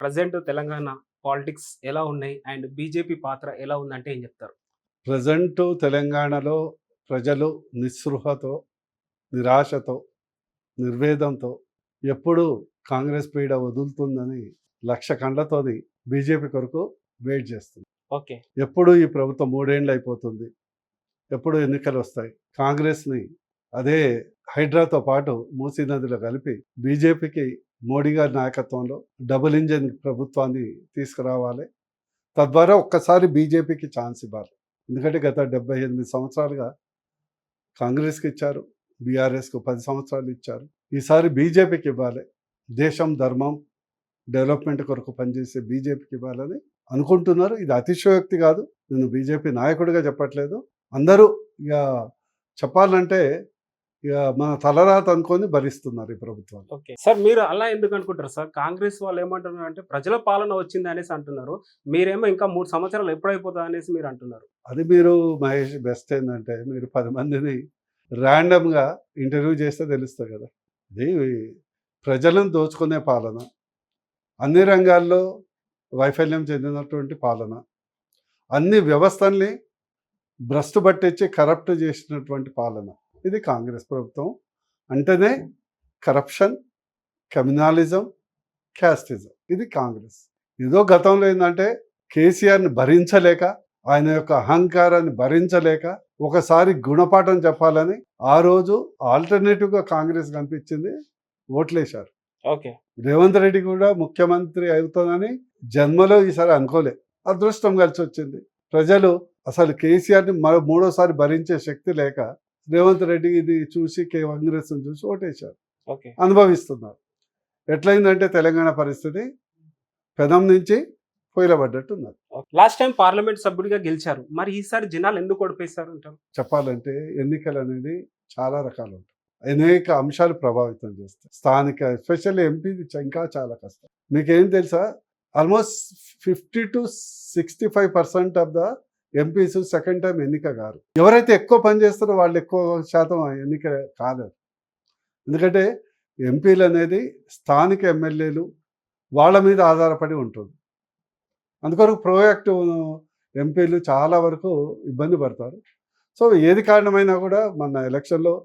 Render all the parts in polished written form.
Present Telangana politics ఎలా ఉన్నాయి? And BJP పాత్ర ఎలా ఉందంటే ఏం చెప్తారు? ప్రజెంటు తెలంగాణలో ప్రజలు నిస్పృహతో, నిరాశతో, నిర్వేదంతో ఎప్పుడు కాంగ్రెస్ పీడ వదులుతుందని లక్ష కండ్లతోని బీజేపీ కొరకు వెయిట్ చేస్తుంది. ఓకే. ఎప్పుడు ఈ ప్రభుత్వం 3 ఏండ్లు అయిపోతుంది, ఎప్పుడు ఎన్నికలు వస్తాయి, కాంగ్రెస్ని అదే హైడ్రాతో పాటు మూసీ నదిలో కలిపి బీజేపీకి మోడీ గారి నాయకత్వంలో డబుల్ ఇంజిన్ ప్రభుత్వాన్ని తీసుకురావాలి. తద్వారా ఒక్కసారి బీజేపీకి ఛాన్స్ ఇవ్వాలి. ఎందుకంటే గత 78 సంవత్సరాలుగా కాంగ్రెస్కి ఇచ్చారు, బీఆర్ఎస్కు 10 సంవత్సరాలు ఇచ్చారు. ఈసారి బీజేపీకి ఇవ్వాలి. దేశం, ధర్మం, డెవలప్మెంట్ కొరకు పనిచేసే బీజేపీకి ఇవ్వాలని అనుకుంటున్నారు. ఇది అతిశయోక్తి కాదు. నేను బీజేపీ నాయకుడిగా చెప్పట్లేదు. అందరూ ఇక చెప్పాలంటే ఇక మన తలరాత అనుకొని భరిస్తున్నారు ఈ ప్రభుత్వం. ఓకే సార్, మీరు అలా ఎందుకు అనుకుంటారు సార్? కాంగ్రెస్ వాళ్ళు ఏమంటున్నారు అంటే ప్రజల పాలన వచ్చింది అనేసి అంటున్నారు. మీరేమో ఇంకా 3 సంవత్సరాలు ఎప్పుడైపోతుంది అనేసి మీరు అంటున్నారు. అది మీరు మహేష్ బెస్ట్ ఏంటంటే మీరు 10 మందిని ర్యాండమ్గా ఇంటర్వ్యూ చేస్తే తెలుస్తుంది కదా. ఇది ప్రజలను దోచుకునే పాలన, అన్ని రంగాల్లో వైఫల్యం చెందినటువంటి పాలన, అన్ని వ్యవస్థల్ని భ్రష్టు పట్టించి కరప్ట్ చేసినటువంటి పాలన. ఇది కాంగ్రెస్ ప్రభుత్వం అంటేనే కరప్షన్, కమ్యూనలిజం, క్యాస్టిజం. ఇది కాంగ్రెస్. ఏదో గతంలో ఏంటంటే కేసీఆర్ని భరించలేక, ఆయన యొక్క అహంకారాన్ని భరించలేక ఒకసారి గుణపాఠం చెప్పాలని ఆ రోజు ఆల్టర్నేటివ్గా కాంగ్రెస్ కనిపించింది, ఓట్లేశారు. ఓకే. రేవంత్ రెడ్డి కూడా ముఖ్యమంత్రి అవుతుందని జన్మలో ఈసారి అనుకోలే. అదృష్టం కలిసి వచ్చింది. ప్రజలు అసలు కేసీఆర్ని మూడోసారి భరించే శక్తి లేక రేవంత్ రెడ్డి ఇది చూసి కాంగ్రెస్ని చూసి ఓటేశారు. ఓకే. అనుభవిస్తున్నారు. ఎట్లయిందంటే తెలంగాణ పరిస్థితి పెదం నుంచి పొయ్యిలబడ్డట్టు ఉన్నది. లాస్ట్ టైం పార్లమెంట్ సభ్యుడిగా గెలిచారు. మరి ఈసారి జనాలు ఎందుకు ఓడిపేశారు అంటారు? చెప్పాలంటే ఎన్నికలు అనేది చాలా రకాలు ఉంటాయి. అనేక అంశాలు ప్రభావితం చేస్తాయి. స్థానిక ఎస్పెషల్లీ ఎంపీ ఇంకా చాలా కష్టం. మీకేం తెలుసా, almost 50 to 65% of the MPs second time ఎన్నిక కారు. ఎవరైతే ఎక్కువ పని చేస్తారో వాళ్ళు ఎక్కువ శాతం ఎన్నిక కాలేరు. ఎందుకంటే ఎంపీలు అనేది స్థానిక ఎమ్మెల్యేలు వాళ్ళ మీద ఆధారపడి ఉంటుంది. అందుకొరకు ప్రోయాక్టివ్ ఎంపీలు చాలా వరకు ఇబ్బంది పడతారు. సో ఏది కారణమైనా కూడా మన ఎలక్షన్లో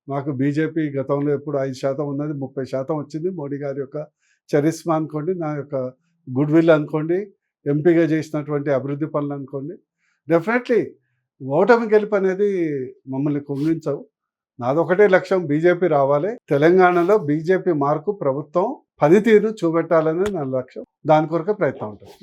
మాకు బీజేపీ గతంలో ఎప్పుడు 5% ఉన్నది 30% వచ్చింది. మోడీ గారి యొక్క చరిస్మా అనుకోండి, నా యొక్క గుడ్ విల్ అనుకోండి, ఎంపీగా చేసినటువంటి అభివృద్ధి పనులు అనుకోండి. డెఫినెట్లీ ఓటమి గెలుపు అనేది మమ్మల్ని కుంగించవు. నాదొకటే లక్ష్యం, బీజేపీ రావాలి. తెలంగాణలో బీజేపీ మార్కు ప్రభుత్వం పనితీరు చూపెట్టాలనే నా లక్ష్యం. దాని కొరకే ప్రయత్నం ఉంటుంది.